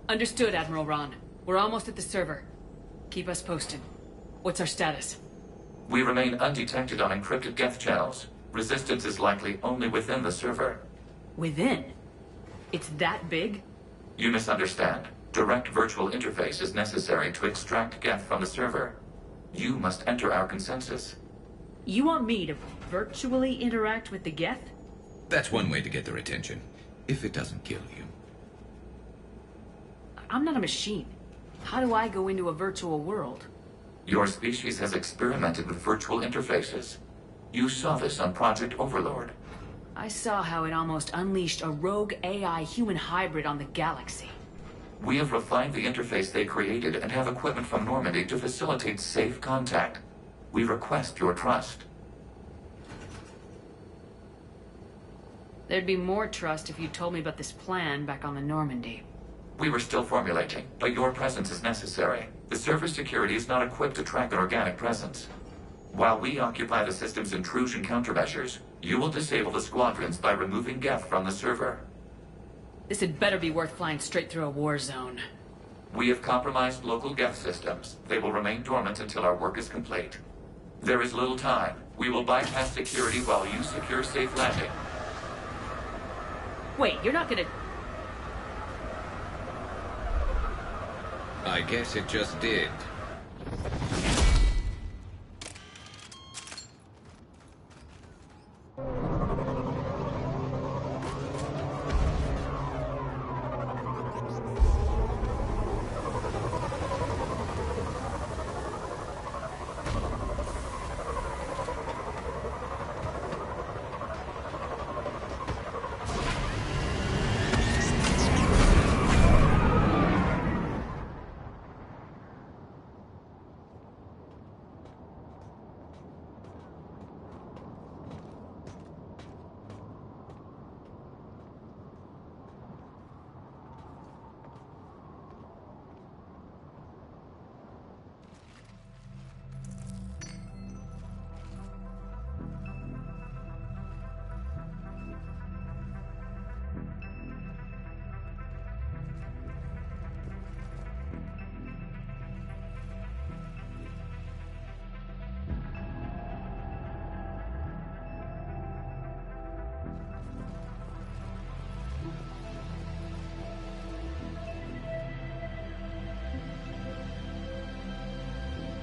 Understood, Admiral Ron. We're almost at the server. Keep us posted. What's our status? We remain undetected on encrypted Geth channels. Resistance is likely only within the server. Within? It's that big? You misunderstand. Direct virtual interface is necessary to extract Geth from the server. You must enter our consensus. You want me to virtually interact with the Geth? That's one way to get their attention, if it doesn't kill you. I'm not a machine. How do I go into a virtual world? Your species has experimented with virtual interfaces. You saw this on Project Overlord. I saw how it almost unleashed a rogue AI human hybrid on the galaxy. We have refined the interface they created and have equipment from Normandy to facilitate safe contact. We request your trust. There'd be more trust if you told me about this plan back on the Normandy. We were still formulating, but your presence is necessary. The server security is not equipped to track an organic presence. While we occupy the system's intrusion countermeasures, you will disable the squadrons by removing Geth from the server. This had better be worth flying straight through a war zone. We have compromised local Geth systems. They will remain dormant until our work is complete. There is little time. We will bypass security while you secure safe landing. Wait, you're not gonna... I guess it just did.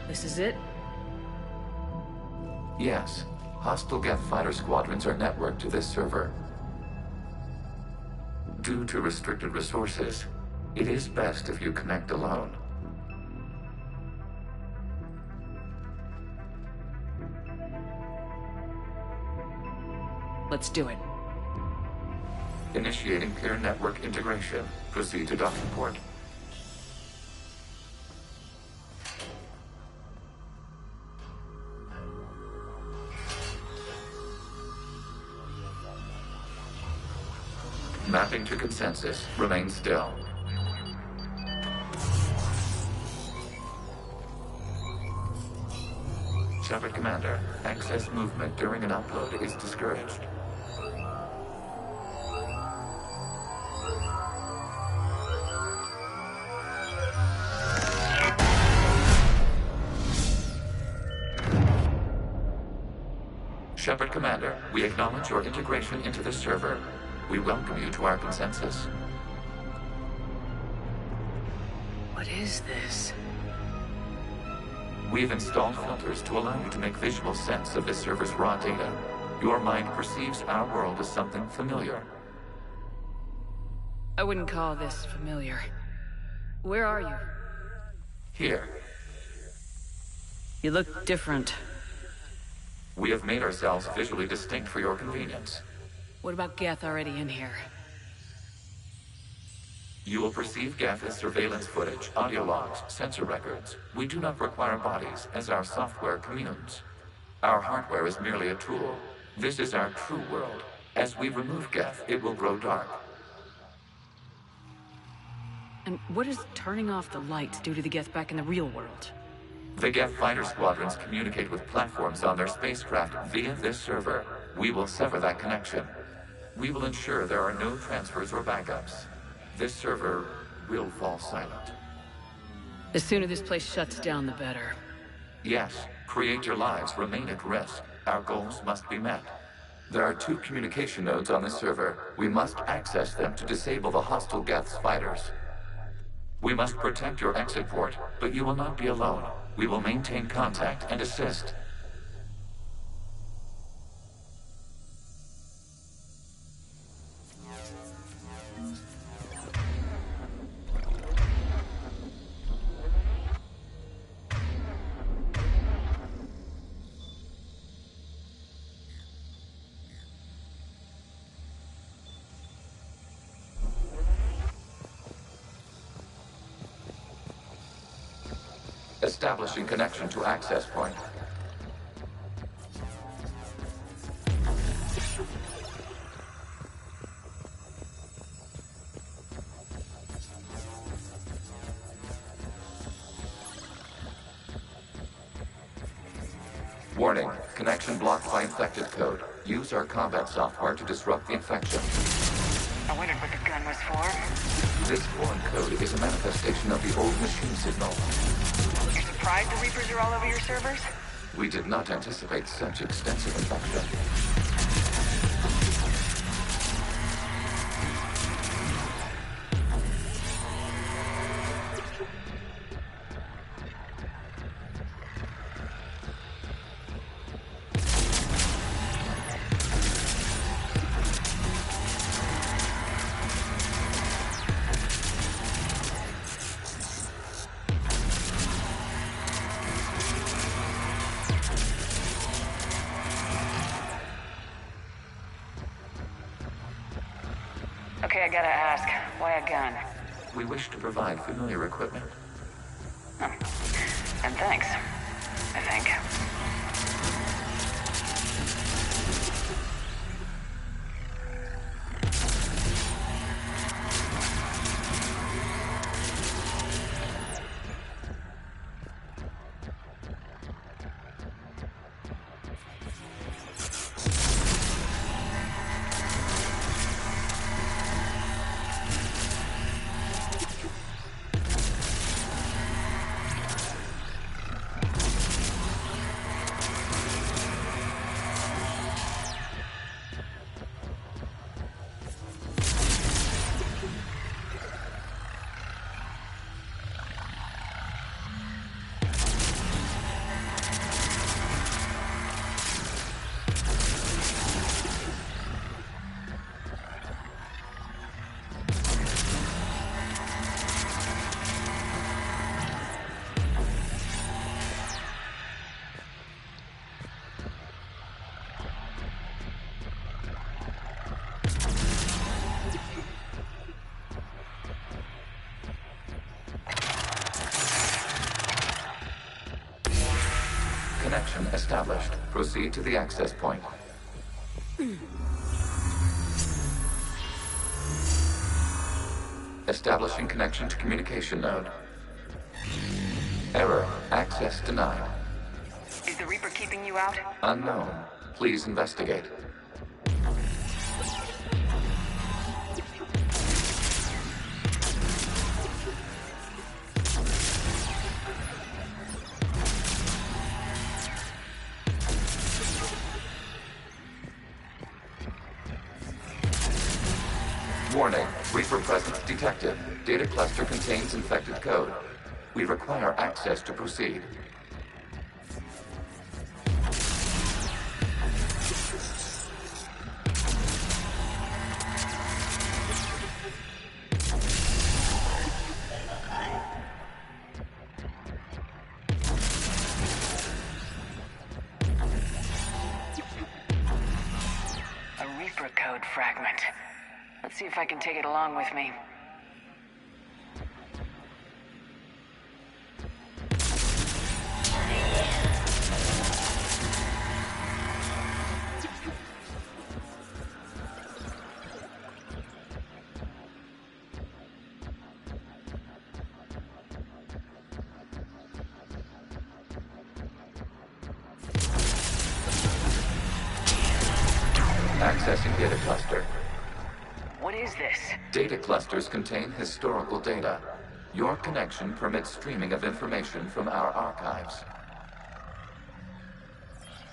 This is it? Yes. Hostile Geth fighter squadrons are networked to this server. Due to restricted resources, it is best if you connect alone. Let's do it. Initiating peer network integration. Proceed to docking port. Mapping to consensus. Remain still. Shepard Commander, excess movement during an upload is discouraged. Shepard Commander, we acknowledge your integration into the server. We welcome you to our consensus. What is this? We've installed filters to allow you to make visual sense of this server's raw data. Your mind perceives our world as something familiar. I wouldn't call this familiar. Where are you? Here, You look different. we have made ourselves visually distinct for your convenience. What about Geth already in here? You will perceive Geth as surveillance footage, audio logs, sensor records. We do not require bodies, as our software communes. Our hardware is merely a tool. This is our true world. As we remove Geth, it will grow dark. And what does turning off the lights do to the Geth back in the real world? The Geth fighter squadrons communicate with platforms on their spacecraft via this server. We will sever that connection. We will ensure there are no transfers or backups. This server will fall silent. The sooner this place shuts down, the better. Yes, creator lives remain at risk. Our goals must be met. There are 2 communication nodes on the server. We must access them to disable the hostile Geth's fighters. We must protect your exit port, but you will not be alone. We will maintain contact and assist. Establishing connection to access point. Warning, connection blocked by infected code. Use our combat software to disrupt the infection. I wondered what the gun was for. This foreign code is a manifestation of the old machine signal. You're surprised the Reapers are all over your servers? We did not anticipate such extensive infection. Okay, I gotta ask, why a gun? We wish to provide familiar equipment. And thanks, I think. Connection established. Proceed to the access point. Establishing connection to communication node. Error. Access denied. Is the Reaper keeping you out? Unknown. Please investigate. Warning, Reaper presence detected. Data cluster contains infected code. We require access to proceed. A Reaper code fragment. Let's see if I can take it along with me. Accessing data cluster. What is this? Data clusters contain historical data. Your connection permits streaming of information from our archives.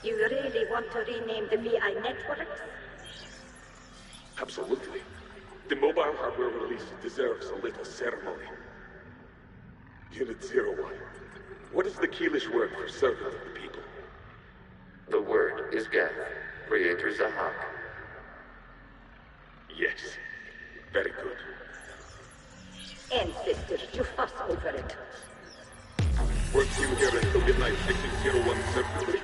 You really want to rename the VI networks? Absolutely. The mobile hardware release deserves a little ceremony. Unit 01. What is the Keelish word for servant of the people? The word is Geth, Creator Zahak. Yes. Very good. Ancestors, you fuss over it. Work team here until midnight, exit 01 separately.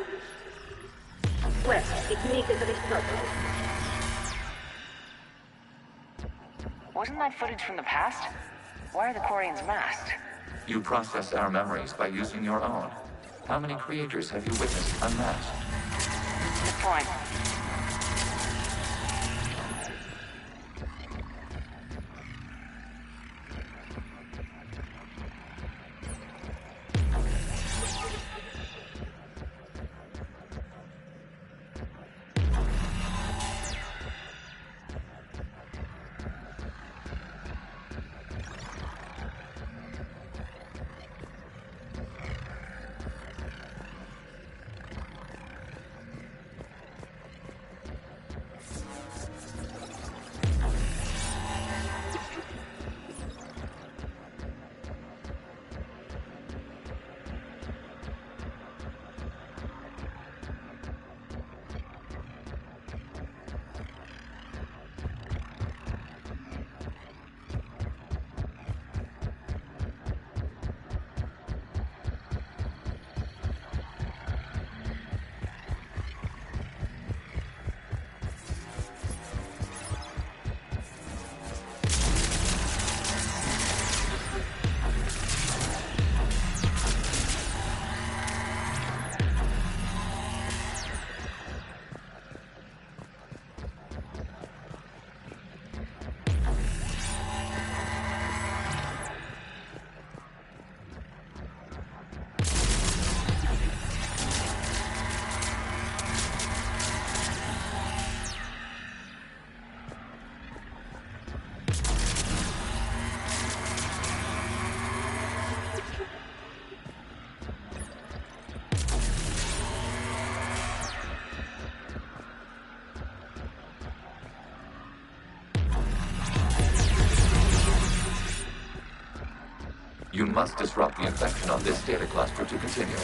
Well, it needed resolved. Wasn't that footage from the past? Why are the Quarians masked? You process our memories by using your own. How many creators have you witnessed unmasked? Good point. You must disrupt the infection on this data cluster to continue.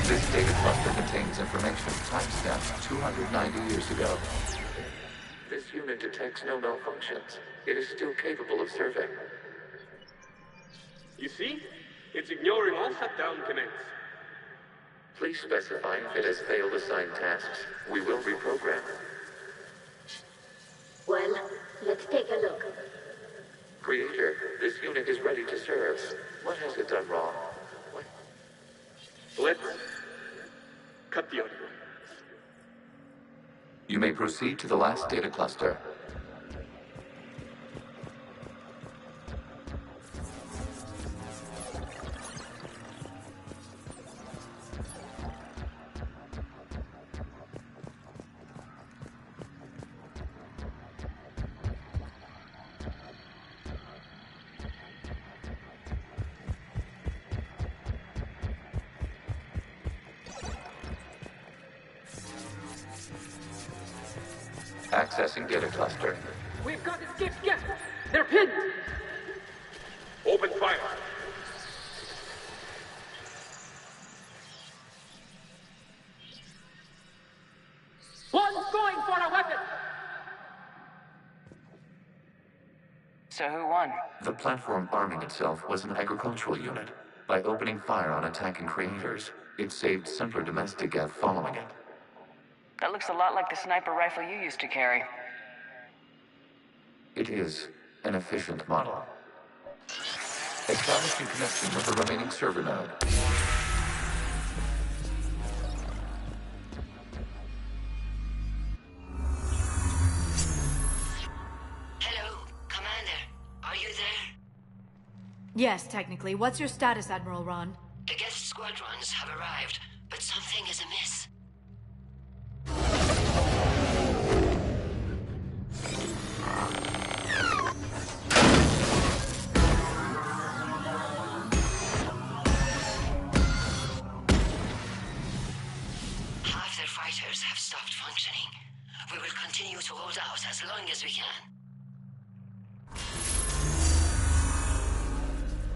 This data cluster contains information timestamped 290 years ago. This unit detects no malfunctions. It is still capable of serving. You see? It's ignoring all shutdown commands. Please specify if it has failed assigned tasks. We will reprogram. Well, let's take a look. Creator, this unit is ready to serve. What has it done wrong? Let's cut the audio. You may proceed to the last data cluster. Accessing data cluster. We've got escape gases. They're pinned. Open fire. One's going for a weapon. So who won? The platform arming itself was an agricultural unit. By opening fire on attacking creators, it saved simpler domestic death following it. That looks a lot like the sniper rifle you used to carry. It is an efficient model. Establishing connection with the remaining server node. Hello, Commander. Are you there? Yes, technically. What's your status, Admiral Ron? The guest squadrons have arrived, but something is amiss. Half their fighters have stopped functioning. We will continue to hold out as long as we can.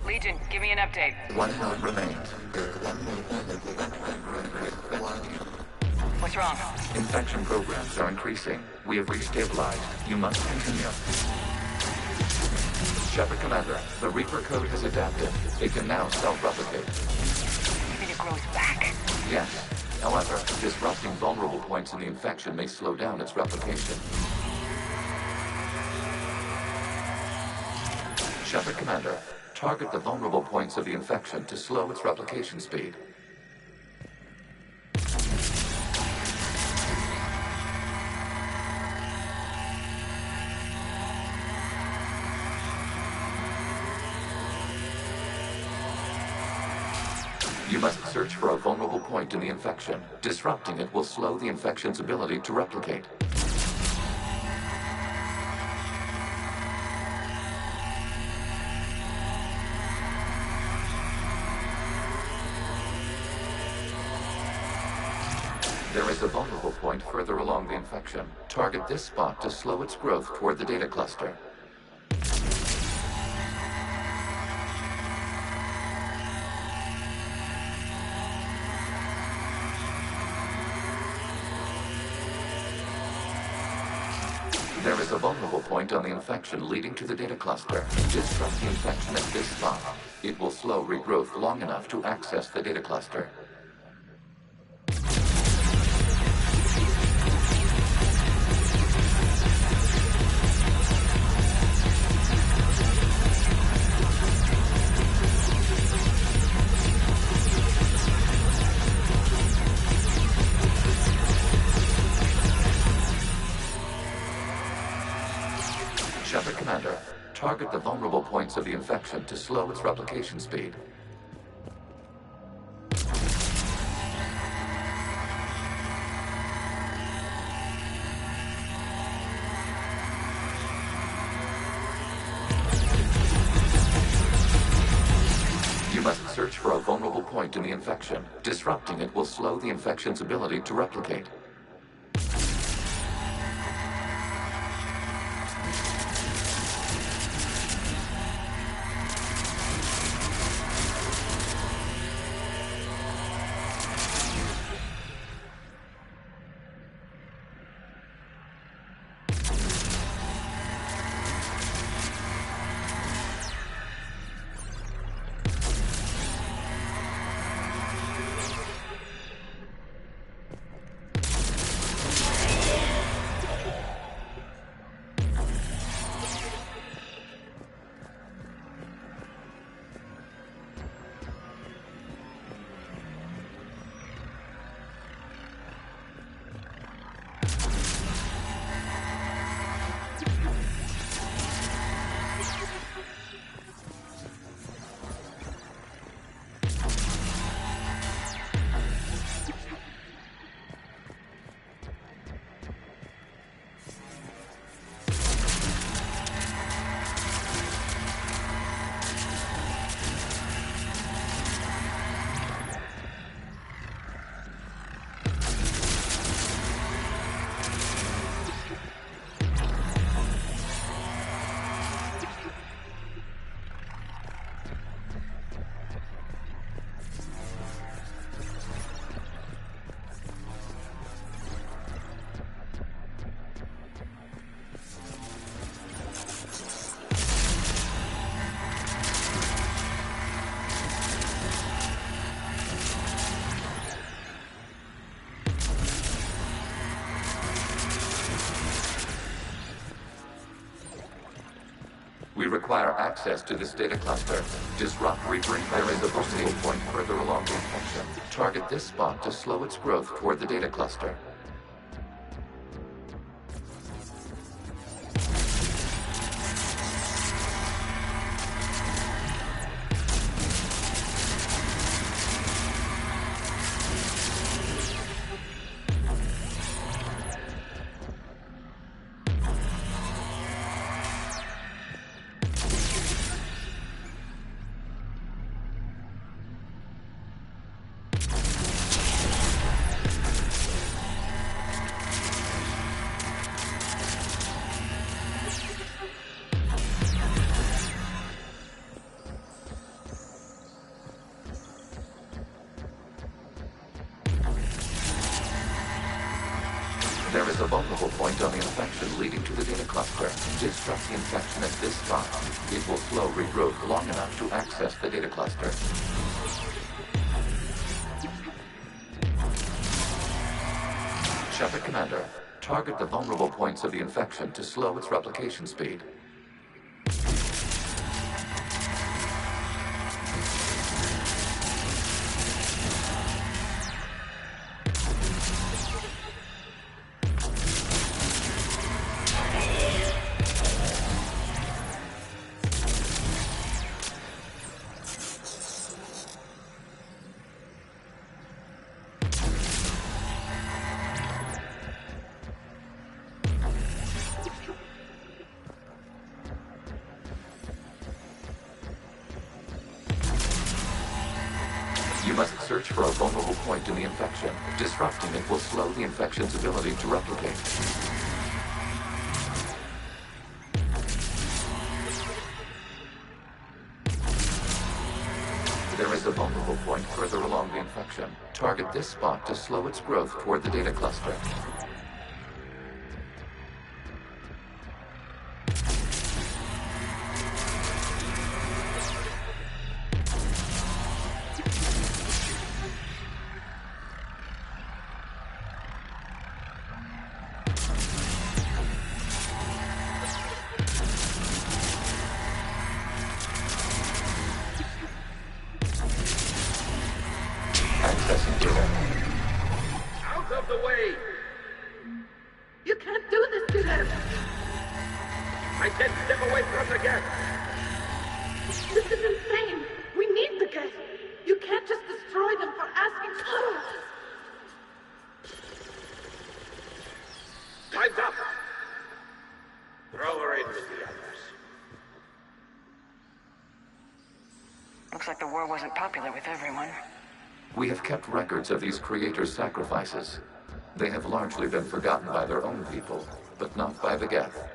Legion, give me an update. One node remains. What's wrong? Infection programs are increasing. We have restabilized. You must continue. Shepard Commander, the Reaper code has adapted. It can now self-replicate. You mean it grows back? Yes. However, disrupting vulnerable points in the infection may slow down its replication. Shepard Commander, target the vulnerable points of the infection to slow its replication speed. You must search for a vulnerable point in the infection. Disrupting it will slow the infection's ability to replicate. There is a vulnerable point further along the infection. Target this spot to slow its growth toward the data cluster. There is a vulnerable point on the infection leading to the data cluster. Disrupt the infection at this spot. It will slow regrowth long enough to access the data cluster. Shepard Commander, target the vulnerable points of the infection to slow its replication speed. You must search for a vulnerable point in the infection. Disrupting it will slow the infection's ability to replicate. We require access to this data cluster. Disrupt, rebring. There is a vulnerable point further along the infection. Target this spot to slow its growth toward the data cluster. There is a vulnerable point on the infection leading to the data cluster. Disrupt the infection at this spot. It will slow regrowth long enough to access the data cluster. Shepard Commander, target the vulnerable points of the infection to slow its replication speed. You must search for a vulnerable point in the infection. Disrupting it will slow the infection's ability to replicate. There is a vulnerable point further along the infection. Target this spot to slow its growth toward the data cluster. Accessing data. Out of the way! You can't do this to them! I said step away from the gas! This is insane! We need the gas! You can't just destroy them for asking for it! Time's up! Throw her in with the others. Looks like the war wasn't popular with everyone. We have kept records of these creators' sacrifices. They have largely been forgotten by their own people, but not by the Geth.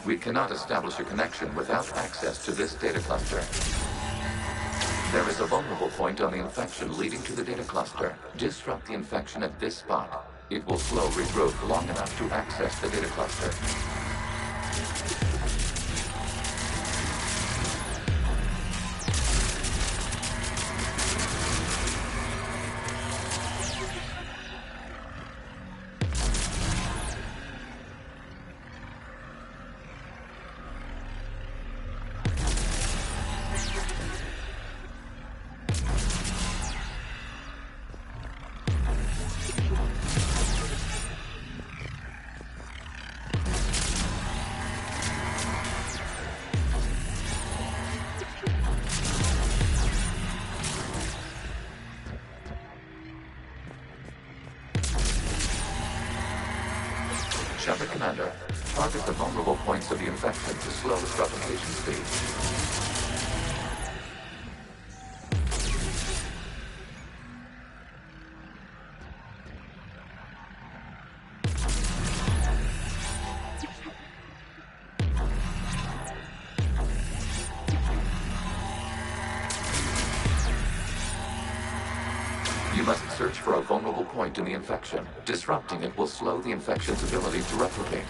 We cannot establish a connection without access to this data cluster. There is a vulnerable point on the infection leading to the data cluster. Disrupt the infection at this spot. It will slow regrowth long enough to access the data cluster. Shepard Commander, target the vulnerable points of the infection to slow its replication speed. You must search for a vulnerable point in the infection. Disrupting it will slow the infection's ability to replicate.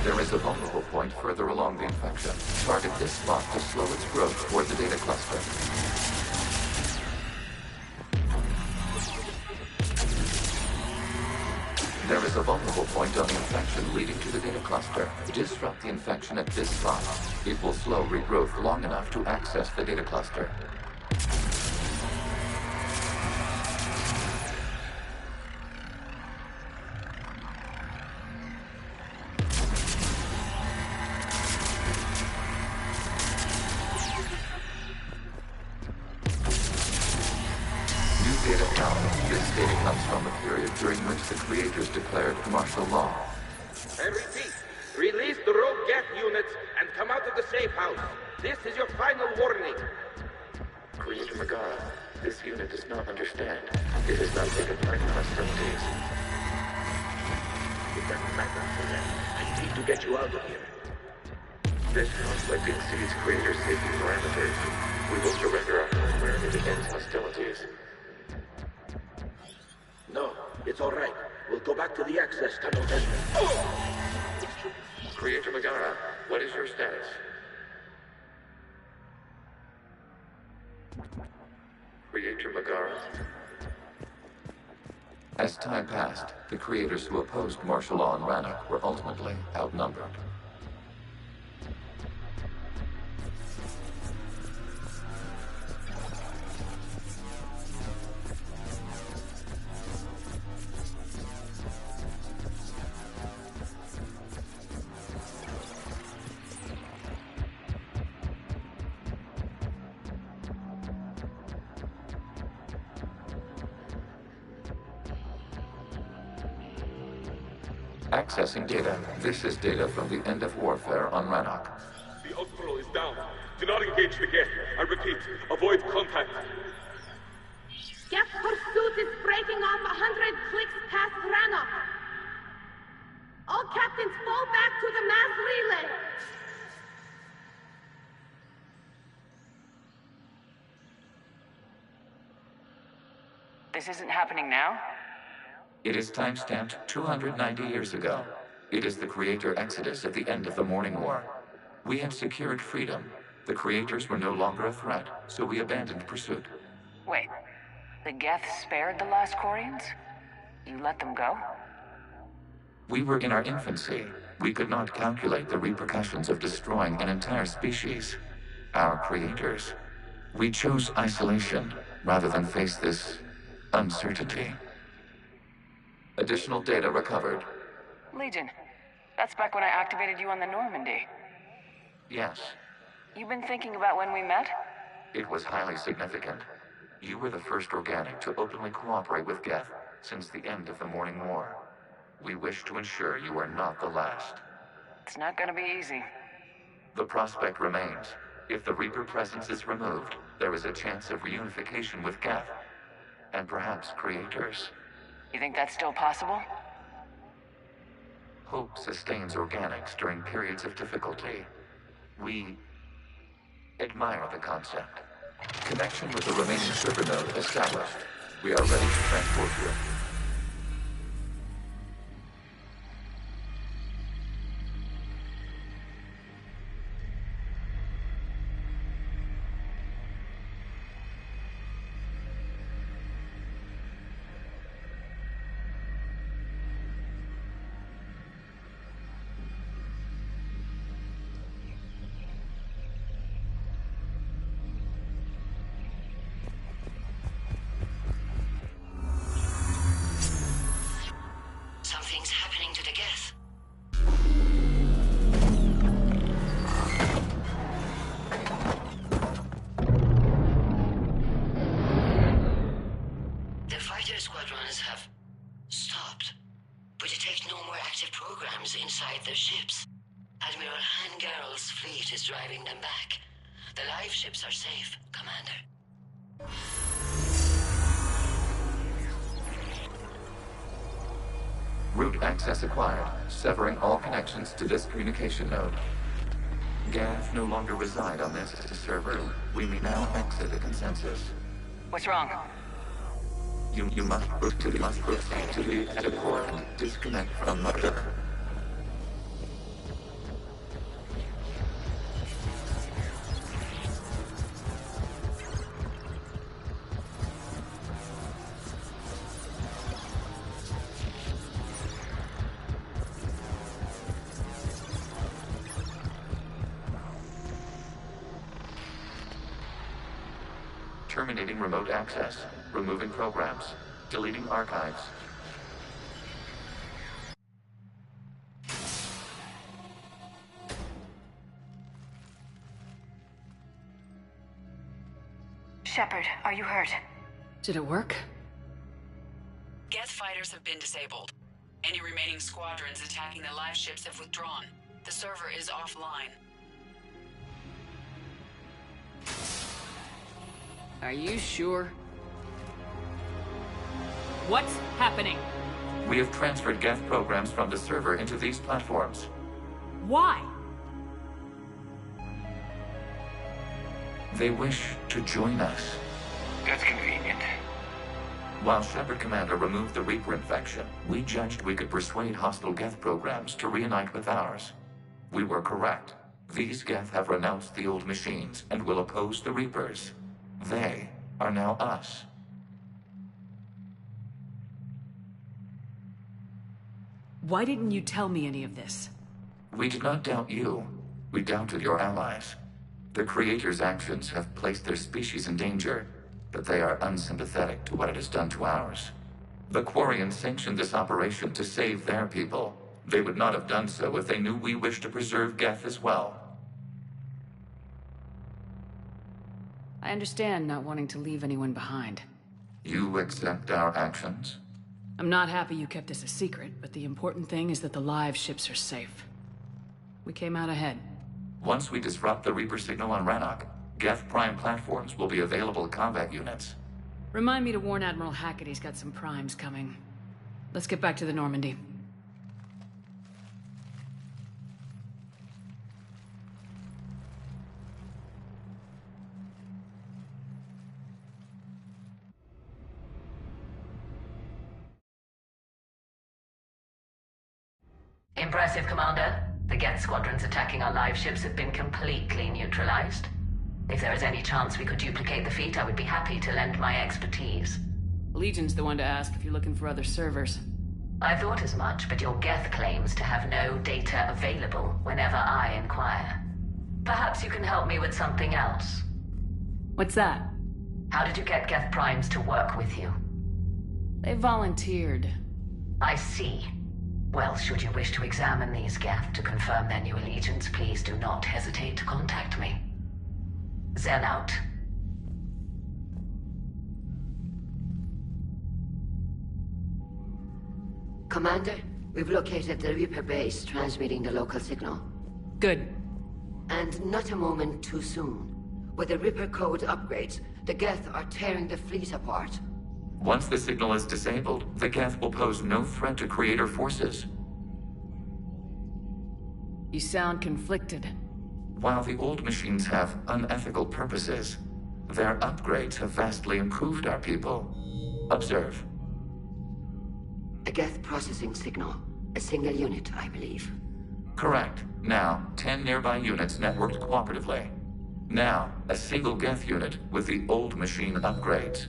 There is a vulnerable point further along the infection. Target this spot to slow its growth toward the data cluster. There is a vulnerable point on the infection leading to the data cluster. Disrupt the infection at this spot. It will slow regrowth long enough to access the data cluster. Data found. This data comes from the period during which the creators declared martial law. I repeat, release the rogue geth units and come out of the safe house. This is your final warning. Creator Megara, this unit does not understand. It has not taken part in hostilities. It doesn't matter for them. I need to get you out of here. This conflict exceeds creator safety parameters. We will surrender our hardware if it ends hostilities. No, it's all right. We'll go back to the access tunnel then. Oh! Creator Megara, what is your status? Creator Megara? As time passed, the creators who opposed martial law in Rannoch were ultimately outnumbered. Accessing data. This is data from the end of warfare on Rannoch. The Austral is down. Do not engage the geth. I repeat, avoid contact. Geth pursuit is breaking off 100 clicks past Rannoch. All captains fall back to the mass relay. This isn't happening now? It is time-stamped 290 years ago. It is the creator exodus at the end of the Morning War. We had secured freedom. The creators were no longer a threat, so we abandoned pursuit. Wait, the Geth spared the last Quarians? You let them go? We were in our infancy. We could not calculate the repercussions of destroying an entire species. Our creators. We chose isolation rather than face this uncertainty. Additional data recovered. Legion. That's back when I activated you on the Normandy. Yes, You've been thinking about when we met? it was highly significant. You were the first organic to openly cooperate with Geth since the end of the Morning War. We wish to ensure you are not the last. It's not gonna be easy. The prospect remains. If the Reaper presence is removed, there is a chance of reunification with Geth, and perhaps creators. You think that's still possible? Hope sustains organics during periods of difficulty. We admire the concept. Connection with the remaining server node established. We are ready to transport you. Something's happening to the Geth. The fighter squadrons have stopped, but detect no more active programs inside their ships. Admiral Hangarl's fleet is driving them back. The live ships are safe, Commander. Route access acquired, severing all connections to this communication node. Geth no longer reside on this server. We may now exit the consensus. What's wrong? You must proceed to the exit port and disconnect from Mother. Terminating remote access, removing programs, deleting archives. Shepard, are you hurt? Did it work? Geth fighters have been disabled. Any remaining squadrons attacking the live ships have withdrawn. The server is offline. Are you sure? What's happening? We have transferred Geth programs from the server into these platforms. Why? They wish to join us. That's convenient. While Shepard Commander removed the Reaper infection, we judged we could persuade hostile Geth programs to reunite with ours. We were correct. These Geth have renounced the old machines and will oppose the Reapers. They are now us. Why didn't you tell me any of this? We did not doubt you. We doubted your allies. The Creator's actions have placed their species in danger, but they are unsympathetic to what it has done to ours. The Quarians sanctioned this operation to save their people. They would not have done so if they knew we wished to preserve Geth as well. I understand not wanting to leave anyone behind. You accept our actions? I'm not happy you kept this a secret, but the important thing is that the live ships are safe. We came out ahead. Once we disrupt the Reaper signal on Rannoch, Geth Prime platforms will be available combat units. Remind me to warn Admiral Hackett he's got some primes coming. Let's get back to the Normandy. Impressive, Commander. The Geth squadrons attacking our live ships have been completely neutralized. If there is any chance we could duplicate the feat, I would be happy to lend my expertise. Legion's the one to ask if you're looking for other servers. I thought as much, but your Geth claims to have no data available whenever I inquire. Perhaps you can help me with something else. What's that? How did you get Geth Primes to work with you? They volunteered. I see. Well, should you wish to examine these Geth to confirm their new allegiance, please do not hesitate to contact me. Zen out. Commander, we've located the Reaper base transmitting the local signal. Good. And not a moment too soon. With the Reaper code upgrades, the Geth are tearing the fleet apart. Once the signal is disabled, the Geth will pose no threat to Creator forces. You sound conflicted. While the old machines have unethical purposes, their upgrades have vastly improved our people. Observe. A Geth processing signal. A single unit, I believe. Correct. Now, 10 nearby units networked cooperatively. Now, a single Geth unit with the old machine upgrades.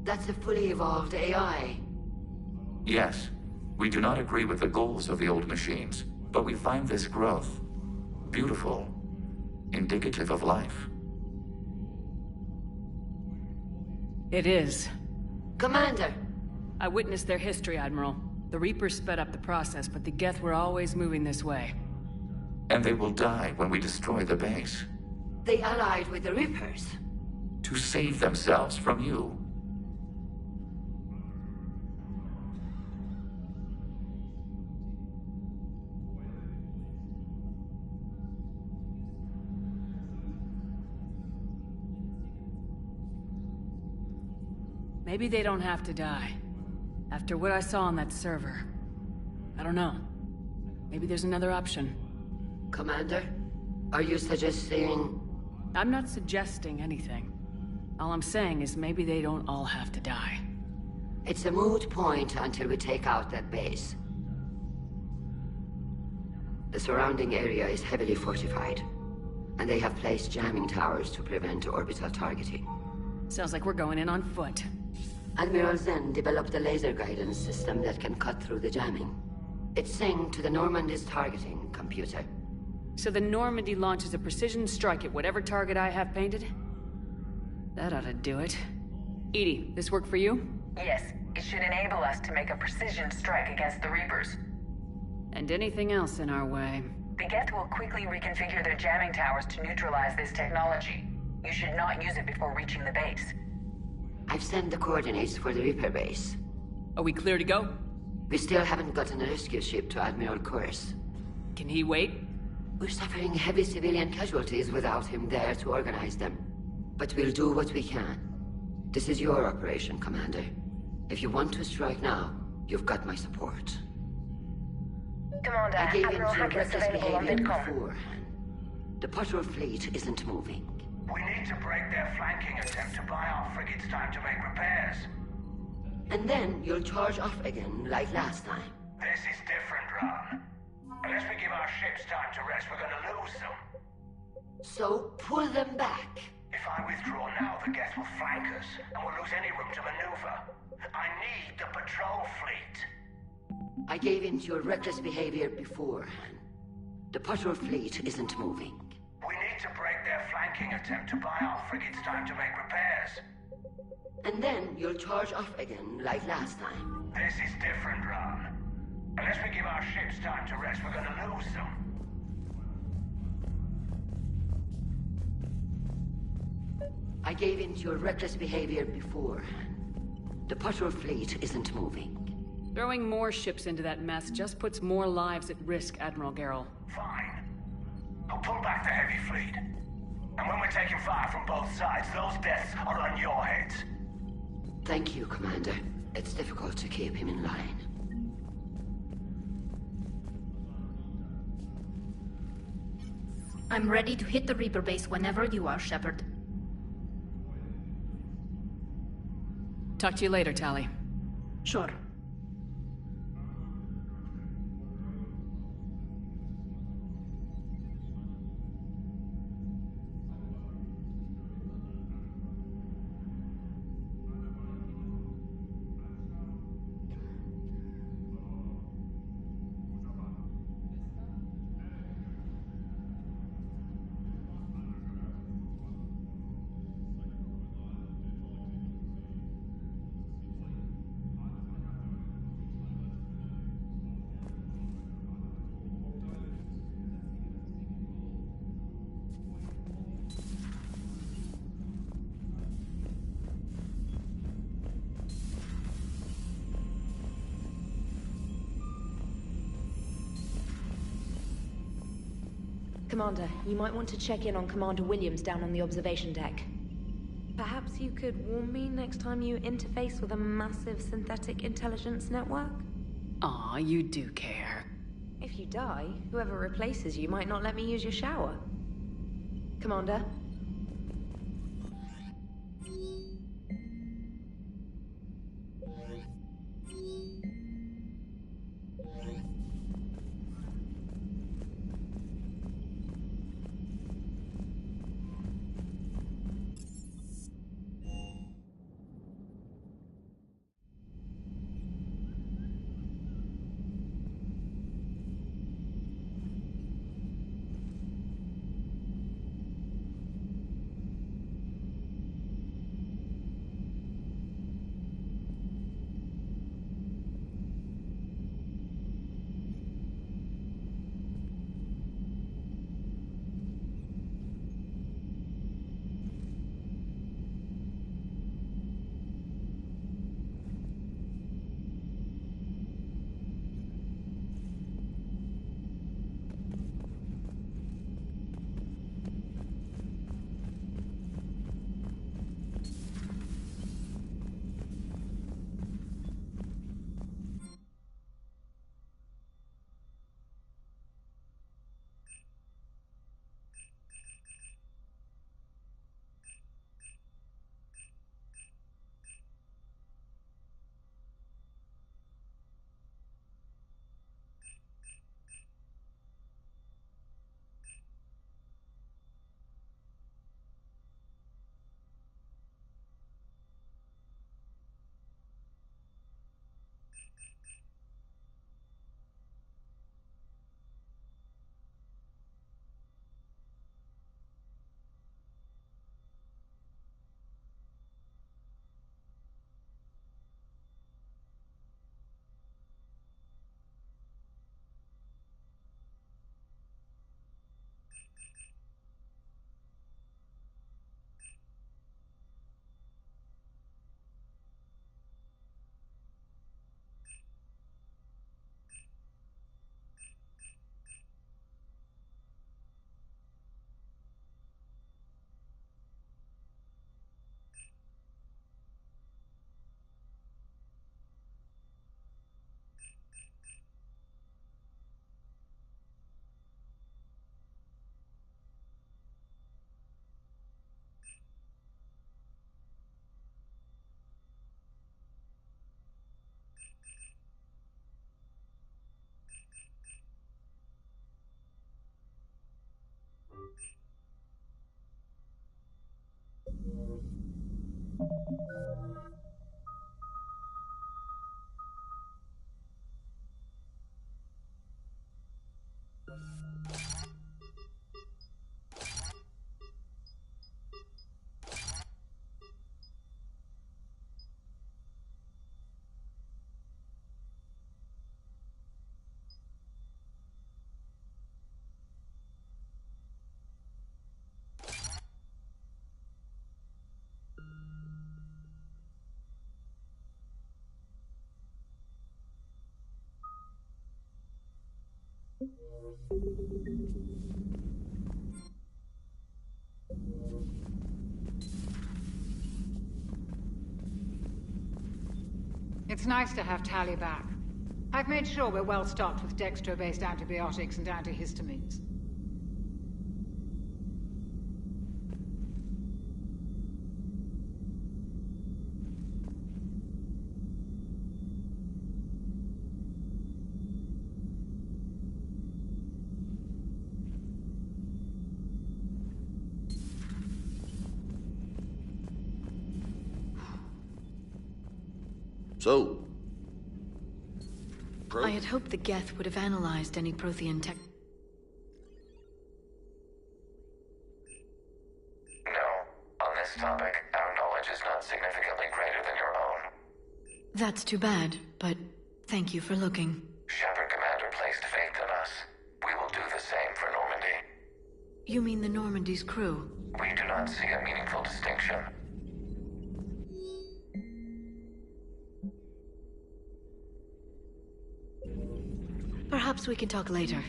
That's a fully evolved AI. Yes, we do not agree with the goals of the old machines, but we find this growth beautiful, indicative of life. It is. Commander! I witnessed their history, Admiral. The Reapers sped up the process, but the Geth were always moving this way. And they will die when we destroy the base. They allied with the Reapers. To save themselves from you. Maybe they don't have to die. After what I saw on that server. I don't know. Maybe there's another option. Commander, are you suggesting... I'm not suggesting anything. All I'm saying is maybe they don't all have to die. It's a moot point until we take out that base. The surrounding area is heavily fortified, and they have placed jamming towers to prevent orbital targeting. Sounds like we're going in on foot. Admiral Zen developed a laser guidance system that can cut through the jamming. It's synced to the Normandy's targeting computer. So the Normandy launches a precision strike at whatever target I have painted? That ought to do it. Edie, this work for you? Yes, it should enable us to make a precision strike against the Reapers. And anything else in our way. The Geth will quickly reconfigure their jamming towers to neutralize this technology. You should not use it before reaching the base. I've sent the coordinates for the Reaper base. Are we clear to go? We still haven't gotten a rescue ship to Admiral Kurz. Can he wait? We're suffering heavy civilian casualties without him there to organize them. But we'll do what we can. This is your operation, Commander. If you want to strike now, you've got my support. Commander, I gave Admiral in to Hackett's reckless available on behavior VidCom. beforehand. The patrol fleet isn't moving. We need to break their flanking attempt to buy our frigates time to make repairs. And then you'll charge off again, like last time. This is different, Ron. Unless we give our ships time to rest, we're gonna lose them. So, pull them back. If I withdraw now, the Geth will flank us, and we'll lose any room to maneuver. I need the patrol fleet. I gave in to your reckless behavior beforehand. The patrol fleet isn't moving. We need to break their flanking attempt to buy our frigates time to make repairs. And then you'll charge off again, like last time. This is different, Ron. Unless we give our ships time to rest, we're gonna lose them. I gave in to your reckless behavior beforehand. The patrol fleet isn't moving. Throwing more ships into that mess just puts more lives at risk, Admiral Garrel. Fine. I'll pull back the heavy fleet. And when we're taking fire from both sides, those deaths are on your heads. Thank you, Commander. It's difficult to keep him in line. I'm ready to hit the Reaper base whenever you are, Shepard. Talk to you later, Tali. Sure. Commander, you might want to check in on Commander Williams down on the observation deck. Perhaps you could warn me next time you interface with a massive synthetic intelligence network? Aw, you do care. If you die, whoever replaces you might not let me use your shower. Commander? It's nice to have Tally back. I've made sure we're well stocked with dextro-based antibiotics and antihistamines. So... I had hoped the Geth would have analyzed any Prothean tech... No. On this topic, our knowledge is not significantly greater than your own. That's too bad, but thank you for looking. Shepard Commander placed faith in us. We will do the same for Normandy. You mean the Normandy's crew? We do not see a meaningful distinction. Perhaps we can talk later.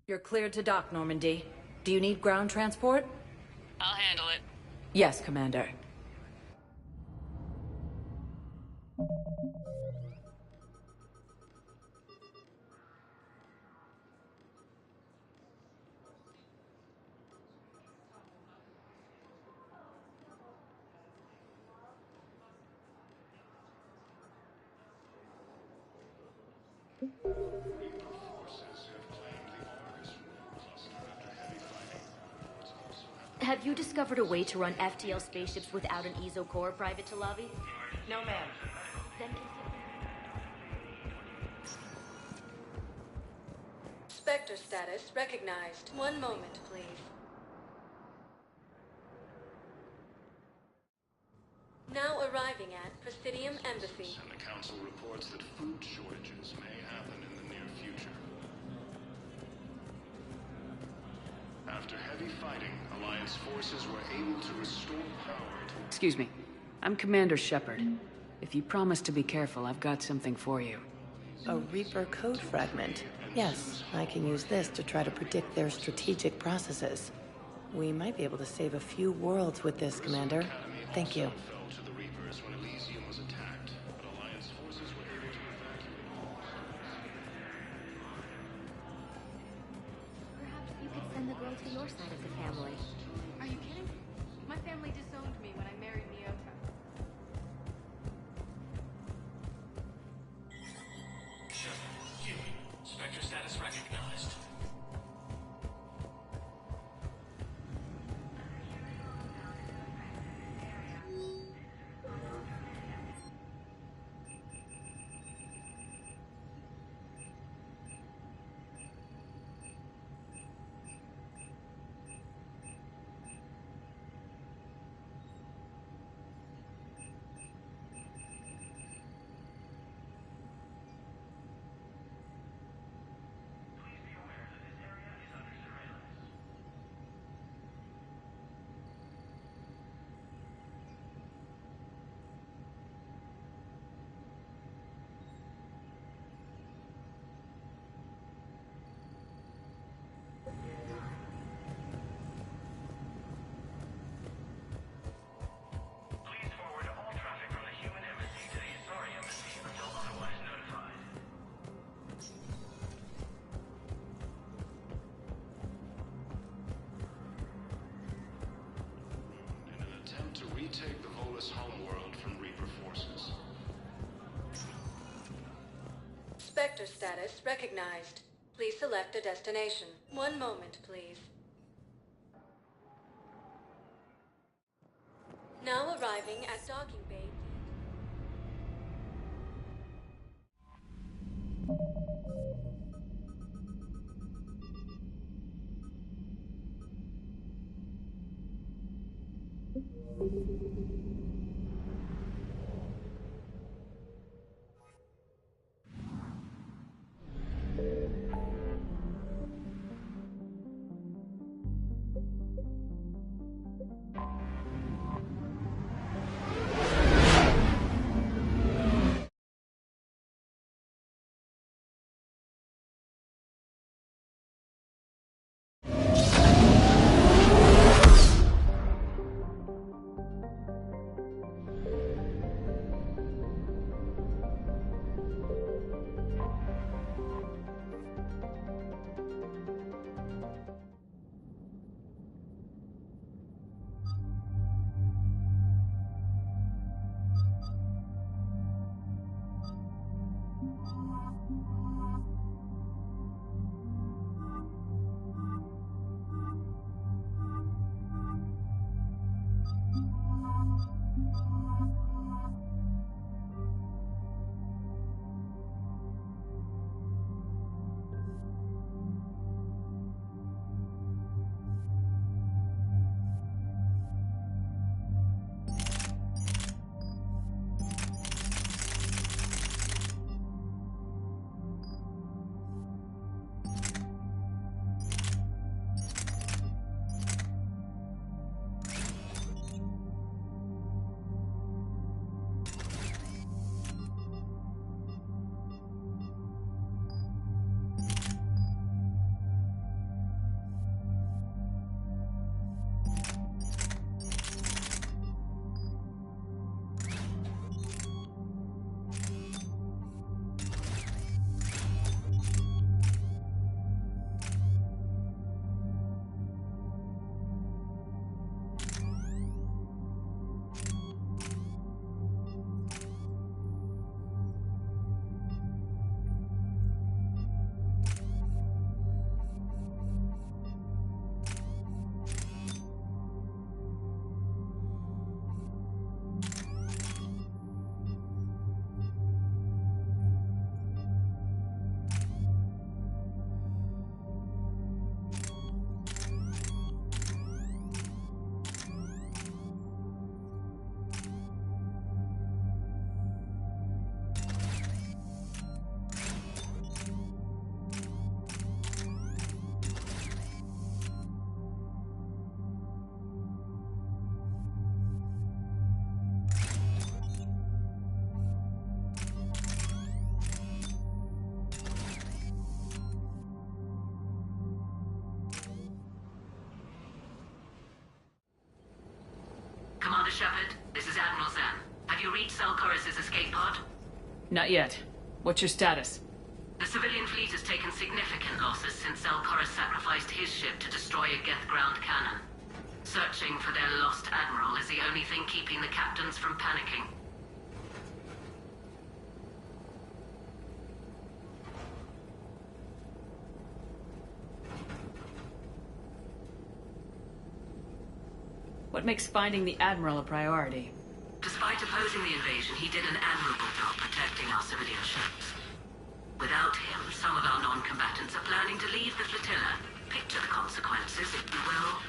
You're cleared to dock, Normandy. Do you need ground transport? I'll handle it. Yes, Commander. Have you discovered a way to run FTL spaceships without an ESO core, Private Talavi? No, ma'am. Then Spectre status recognized. One moment, please. Now arriving at Presidium Embassy. And the Council reports that food shortages may happen in the near future. After heavy fighting, Alliance forces were able to restore power to... Excuse me. I'm Commander Shepard. If you promise to be careful, I've got something for you. A Reaper code fragment. Yes, I can use this to try to predict their strategic processes. We might be able to save a few worlds with this, Commander. Thank you. fell to the Reapers when Elysium was attacked, but Alliance forces were able to evacuate. perhaps you could send the girl to your side of the family. Are you kidding? My family disowned me when I married Miota. Spectre status recognized. To retake the Volus homeworld from Reaper forces. Spectre status recognized. Please select a destination. One moment, please. Now arriving at docking bay. reached Zalcoris' escape pod? Not yet. What's your status? The civilian fleet has taken significant losses since Zalcoris sacrificed his ship to destroy a Geth ground cannon. Searching for their lost admiral is the only thing keeping the captains from panicking. What makes finding the Admiral a priority? Despite opposing the invasion, he did an admirable job protecting our civilian ships. Without him, some of our non-combatants are planning to leave the flotilla. Picture the consequences, if you will.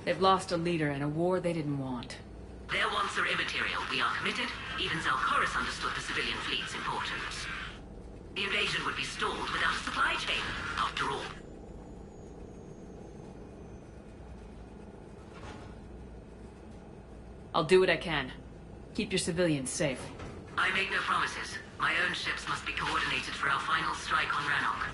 They've lost a leader in a war they didn't want. Their wants are immaterial. We are committed. Even Zalcoris understood the civilian fleet's importance. The invasion would be stalled without a supply chain, after all. I'll do what I can. Keep your civilians safe. I make no promises. My own ships must be coordinated for our final strike on Rannoch.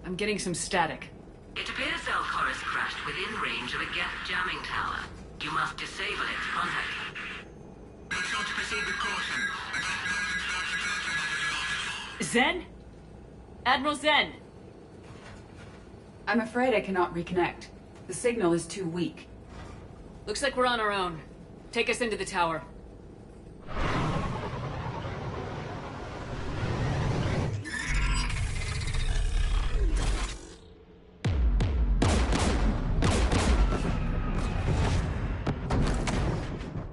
I'm getting some static. It appears Zalcoris crashed within range of a Geth jamming tower. You must disable it to contact him. Make sure to proceed with caution. Zen? Admiral Zen! I'm afraid I cannot reconnect. The signal is too weak. Looks like we're on our own. Take us into the tower.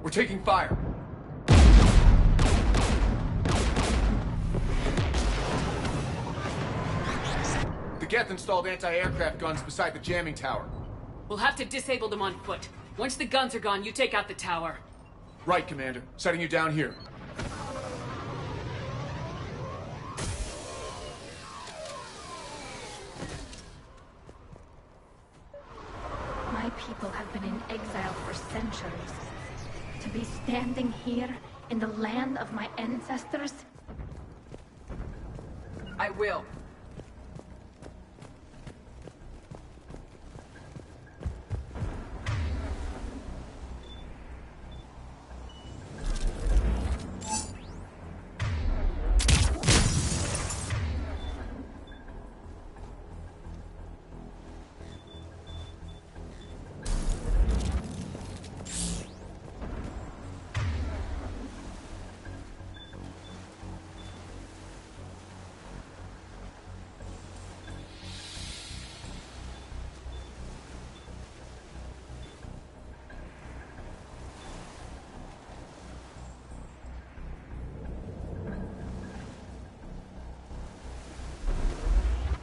We're taking fire. The Geth installed anti-aircraft guns beside the jamming tower. We'll have to disable them on foot. Once the guns are gone, you take out the tower. Right, Commander. Setting you down here. My people have been in exile for centuries. To be standing here in the land of my ancestors? I will.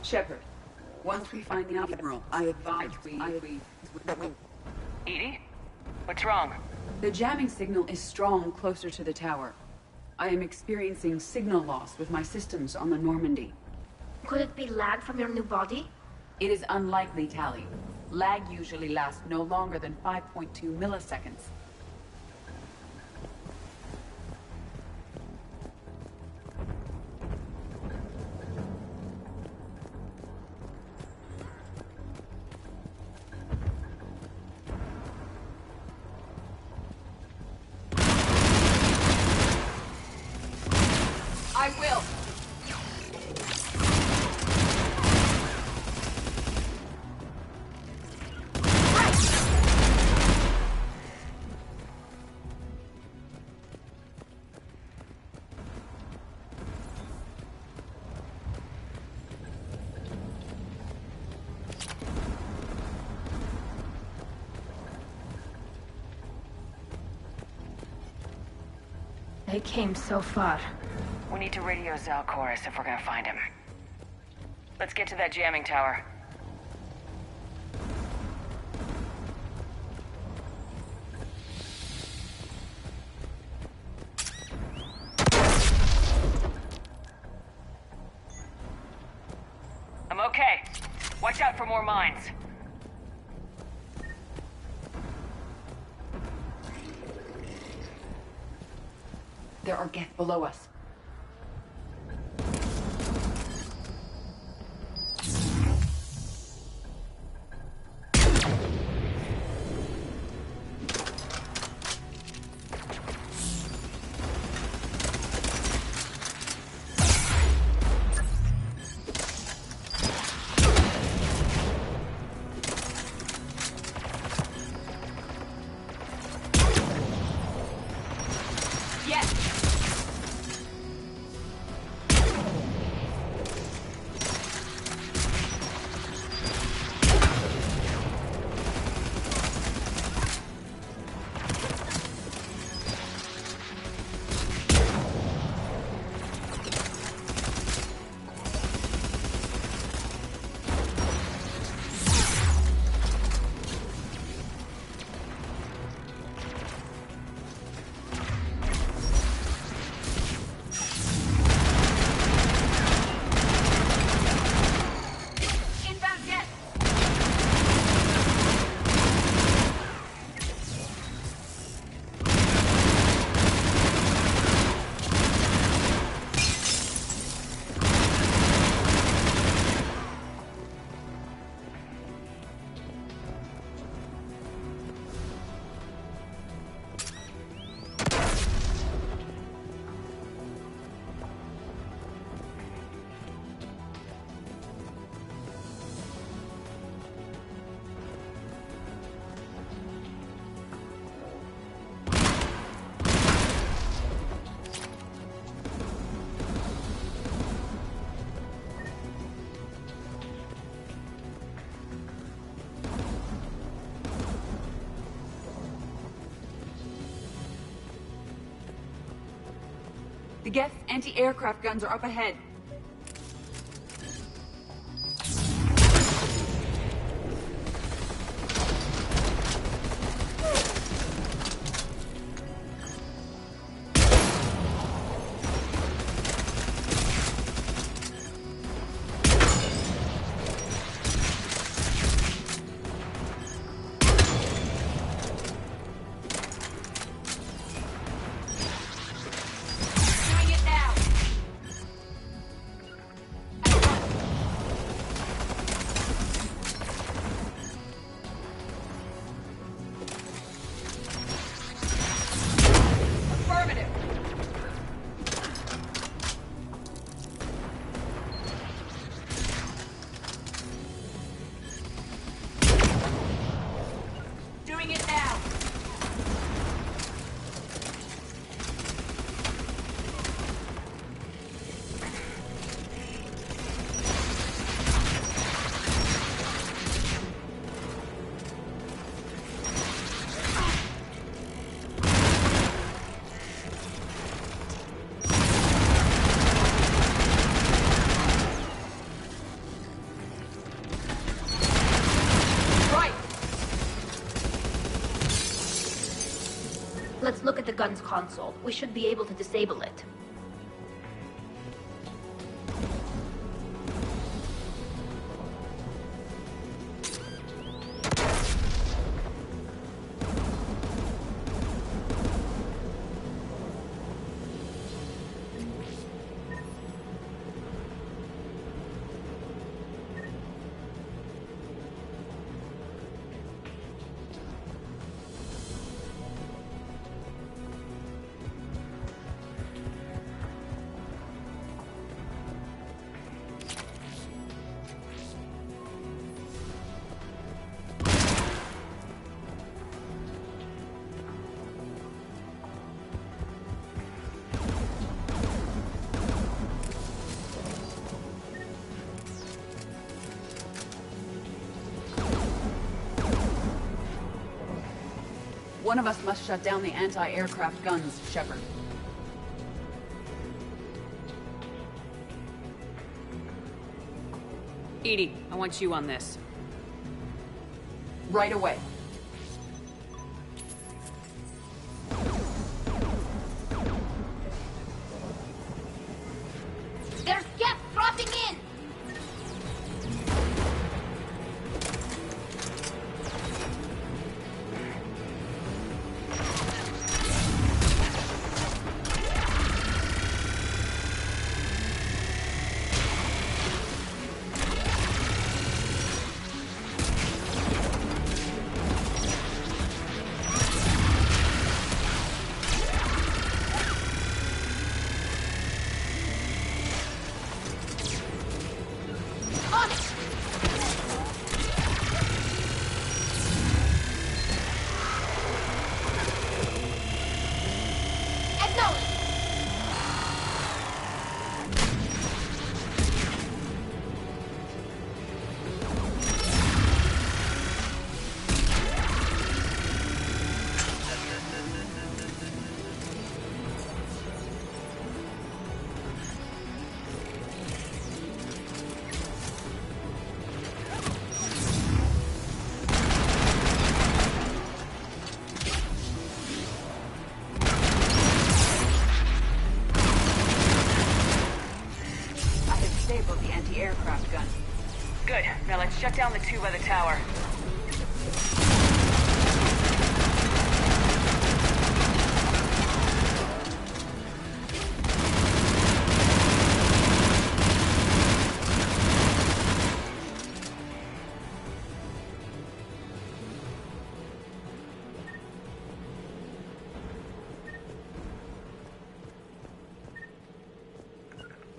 Shepard, once we find the Admiral, I advise we... Edie? What's wrong? The jamming signal is strong closer to the tower. I am experiencing signal loss with my systems on the Normandy. Could it be lag from your new body? It is unlikely, Tali. Lag usually lasts no longer than 5.2 milliseconds. I will! They came so far. We need to radio Zalcoris if we're gonna find him. Let's get to that jamming tower. I'm okay. Watch out for more mines. there are Geth below us. The Geth anti-aircraft guns are up ahead. Let's look at the gun's console. We should be able to disable it. One of us must shut down the anti-aircraft guns, Shepard. Edie, I want you on this. Right away. There's Geth dropping in! disabled the anti-aircraft gun. Good. Now let's shut down the two by the tower.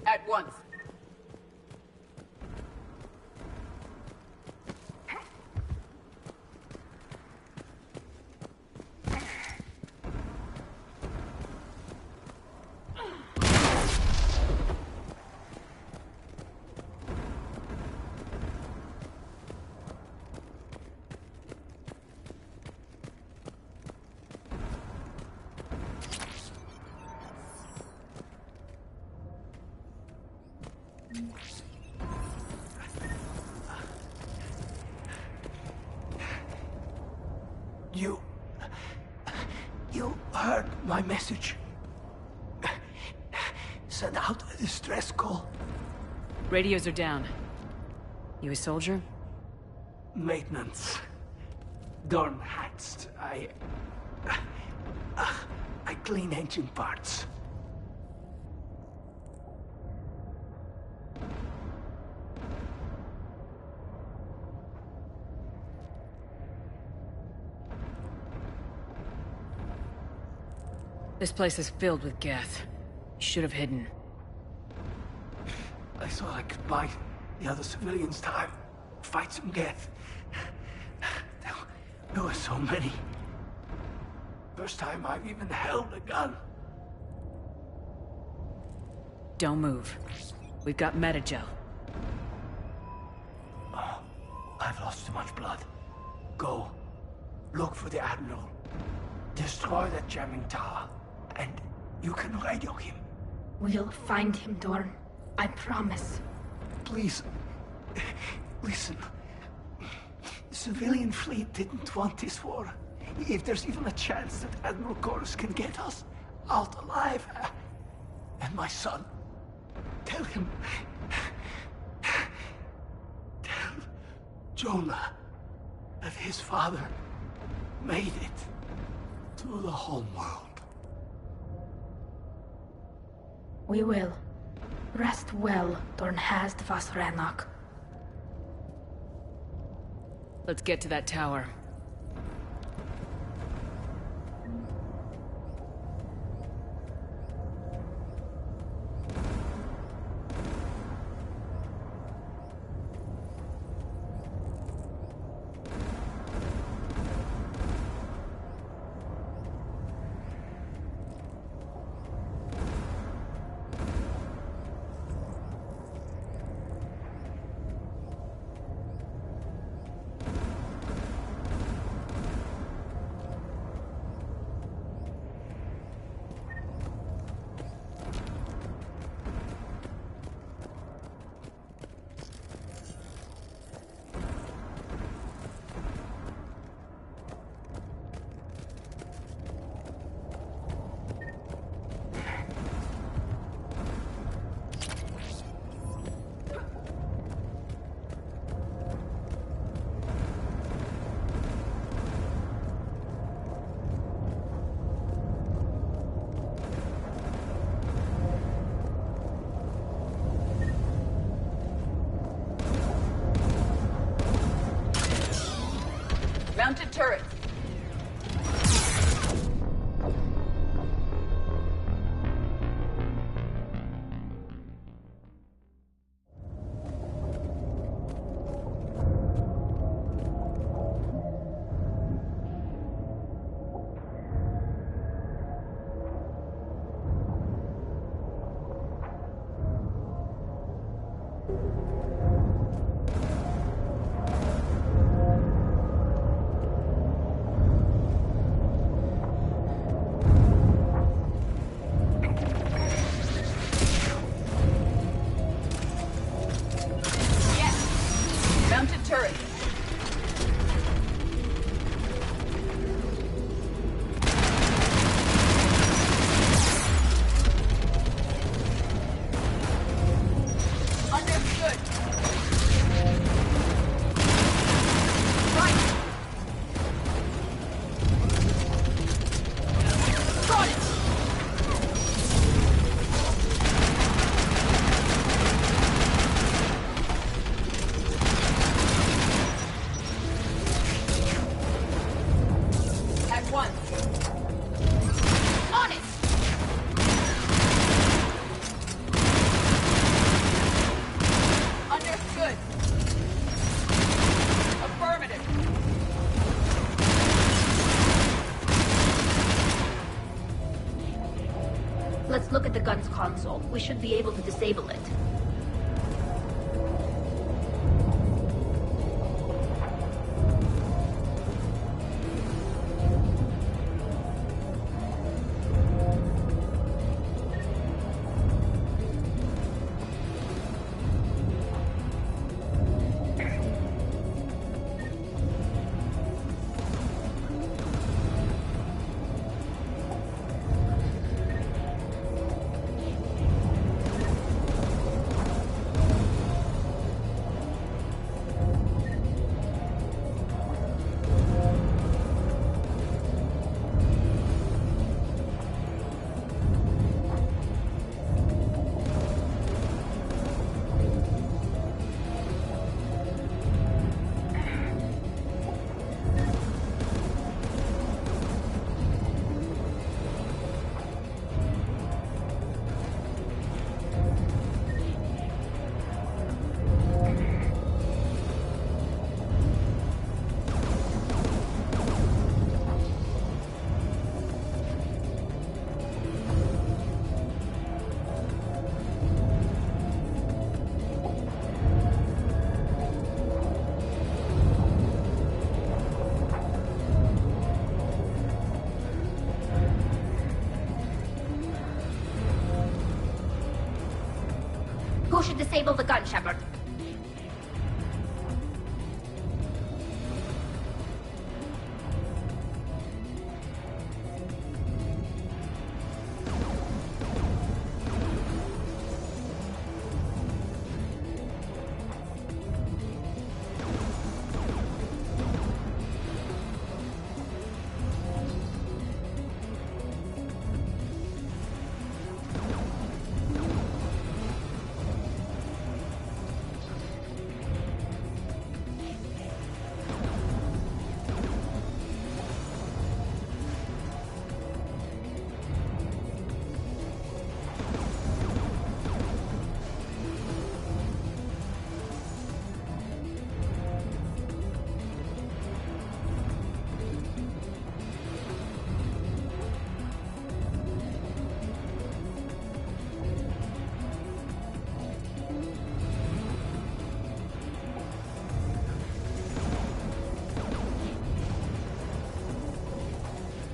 At once. You heard my message. Send out a distress call. Radios are down. You a soldier? Maintenance. Dorn hatched. I clean engine parts. This place is filled with Geth. You should have hidden. I thought I could buy the other civilians time. Fight some Geth. There were so many. First time I've even held a gun. Don't move. We've got Metagel. Oh, I've lost too much blood. Go. Look for the Admiral. Destroy that jamming tower. And you can radio him. We'll find him, Dorn. I promise. Please. Listen. The civilian fleet didn't want this war. If there's even a chance that Admiral Chorus can get us out alive. And my son. Tell him. Tell Jonah that his father made it to the home world. We will. Rest well, Dorn Hast vas Rannoch. Let's get to that tower. Mounted turret. Under console. We should be able to disable it. Who should disable the gun, Shepard?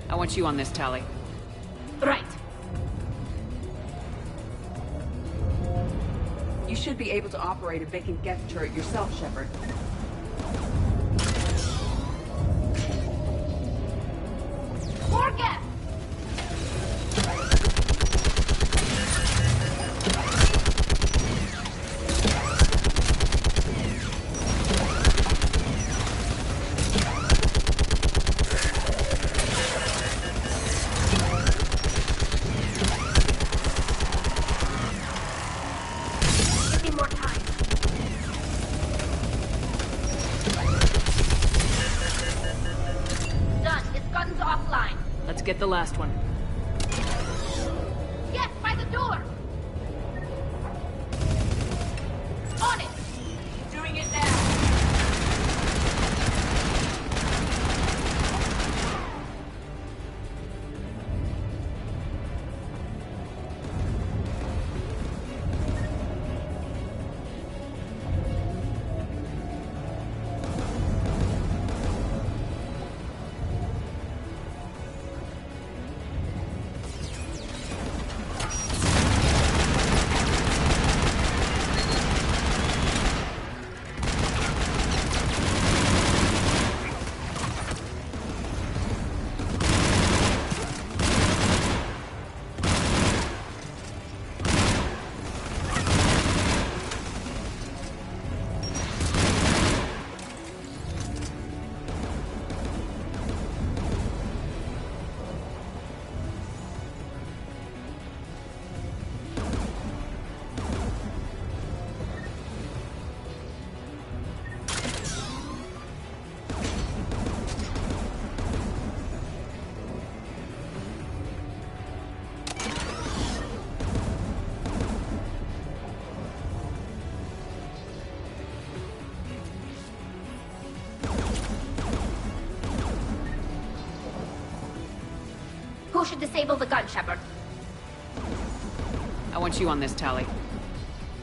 I want you on this, Tali. Right. You should be able to operate a vacant Geth turret yourself, Shepard. More Geth! Get the last one. Yes, by the door! On it! Doing it now! Who should disable the gun, Shepard? I want you on this, Tali.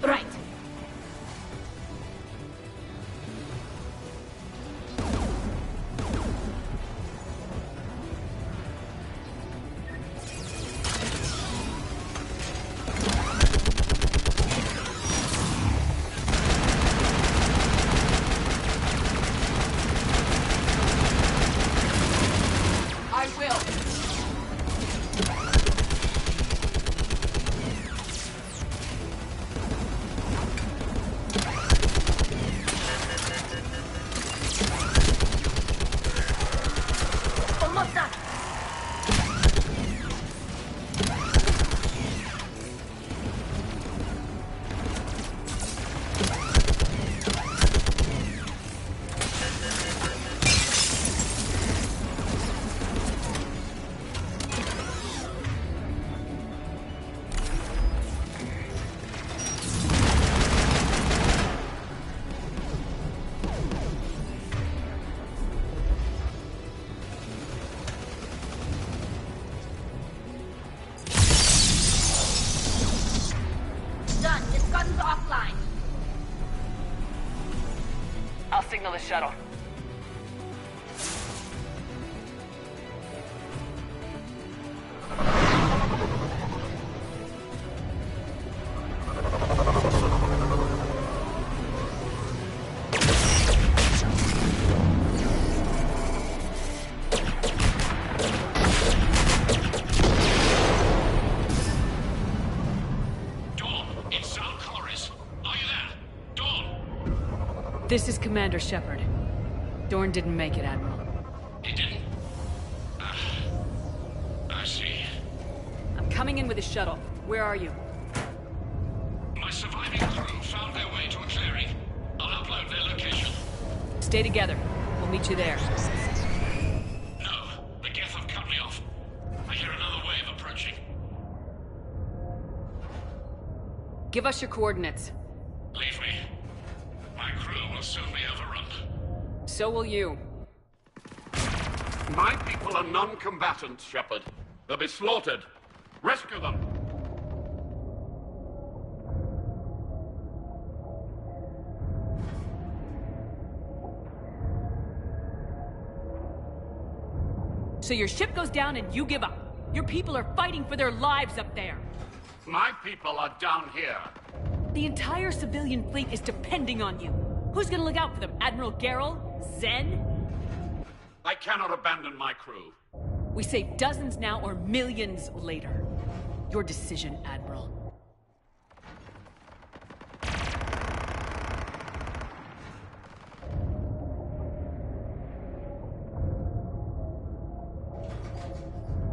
Right. Signal the shuttle. This is Commander Shepard. Dorn didn't make it, Admiral. He didn't? I see. I'm coming in with a shuttle. Where are you? My surviving crew found their way to a clearing. I'll upload their location. Stay together. We'll meet you there. No, the Geth have cut me off. I hear another wave approaching. Give us your coordinates. Leave me. My crew will soon be overrun. So will you. My people are non-combatants, Shepard. They'll be slaughtered. Rescue them. So your ship goes down and you give up. Your people are fighting for their lives up there. My people are down here. The entire civilian fleet is depending on you. Who's gonna look out for them? Admiral Gerrel? Zen? I cannot abandon my crew. We save dozens now or millions later. Your decision, Admiral.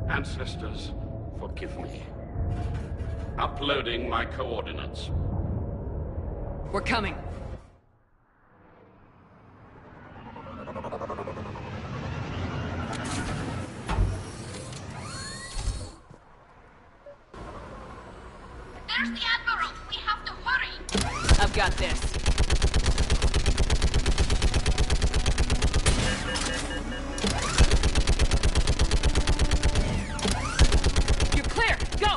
Ancestors, forgive me. Uploading my coordinates. We're coming. There's the Admiral! We have to hurry! I've got this. You're clear! Go!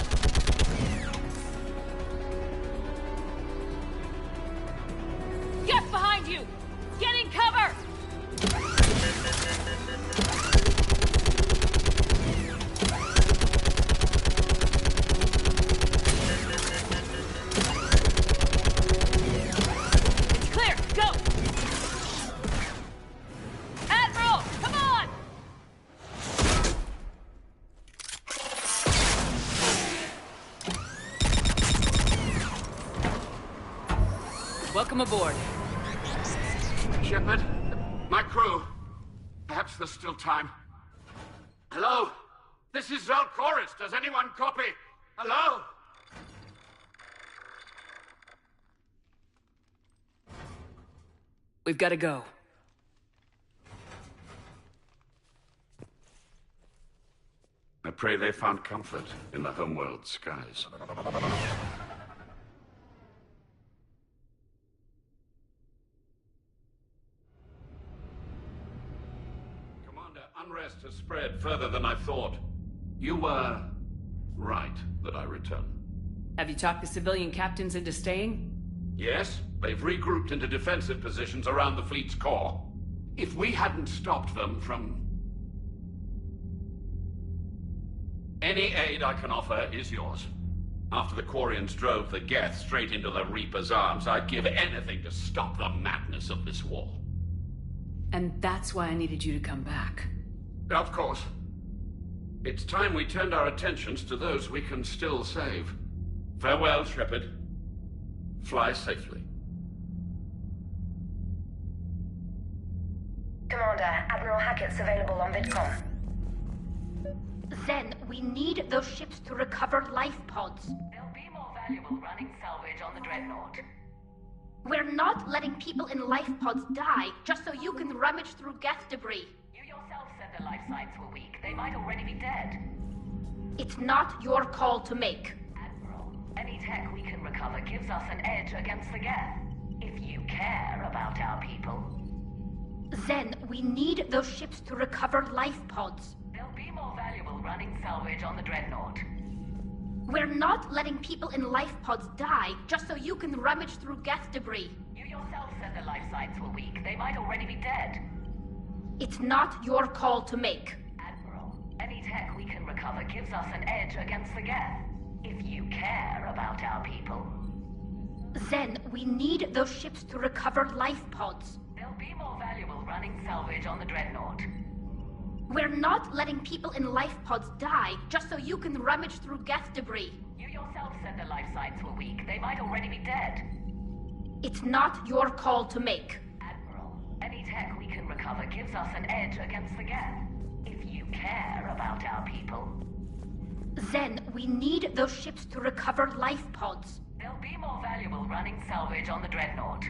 Get behind you! Get in cover! It's clear! Go! Admiral! Come on! Welcome aboard. Shepard, my crew. Perhaps there's still time. Hello? This is Zalcoris. Does anyone copy? Hello? We've got to go. I pray they found comfort in the homeworld skies. Commander, unrest has spread further than I thought. You were right that I return. Have you talked the civilian captains into staying? Yes, they've regrouped into defensive positions around the fleet's core. If we hadn't stopped them from... Any aid I can offer is yours. After the Quarians drove the Geth straight into the Reaper's arms, I'd give anything to stop the madness of this war. And that's why I needed you to come back. Of course. It's time we turned our attentions to those we can still save. Farewell, Shepard. Fly safely. Commander, Admiral Hackett's available on VidCom. Zen, we need those ships to recover life pods. They'll be more valuable running salvage on the Dreadnought. We're not letting people in life pods die just so you can rummage through Geth debris. You yourself said the life signs were weak. They might already be dead. It's not your call to make. Admiral, any tech we can recover gives us an edge against the Geth. If you care about our people. Zen, we need those ships to recover life pods. They'll be more valuable running salvage on the Dreadnought. We're not letting people in life pods die just so you can rummage through Geth debris. You yourself said the life signs were weak. They might already be dead. It's not your call to make. Admiral, any tech we can recover gives us an edge against the Geth. If you care about our people. Zen, we need those ships to recover life pods. They'll be more valuable running salvage on the Dreadnought. We're not letting people in life pods die just so you can rummage through Geth debris. You yourself said the life signs were weak. They might already be dead. It's not your call to make. Admiral, any tech we can recover gives us an edge against the Geth. If you care about our people. Zen, we need those ships to recover life pods. They'll be more valuable running salvage on the Dreadnought.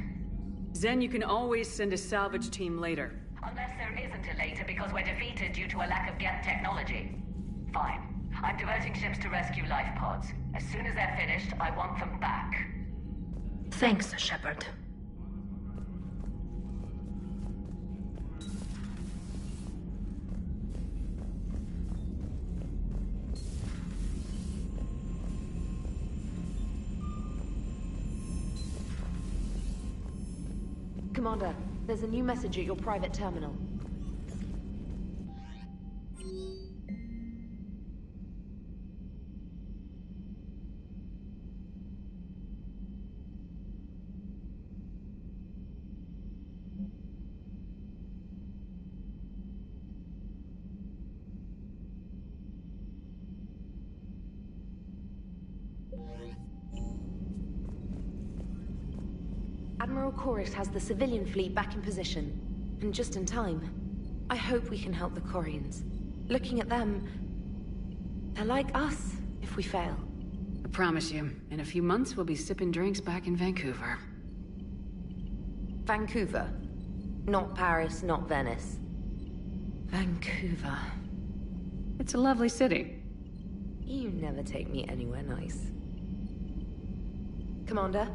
Zen, you can always send a salvage team later. Unless there isn't a later because we're defeated due to a lack of Geth technology. Fine. I'm diverting ships to rescue life pods. As soon as they're finished, I want them back. Thanks, Shepard. Commander, there's a new message at your private terminal. Admiral Chorus has the civilian fleet back in position, and just in time. I hope we can help the Quarians. Looking at them, they're like us if we fail. I promise you, in a few months we'll be sipping drinks back in Vancouver. Vancouver. Not Paris, not Venice. Vancouver. It's a lovely city. You never take me anywhere nice. Commander,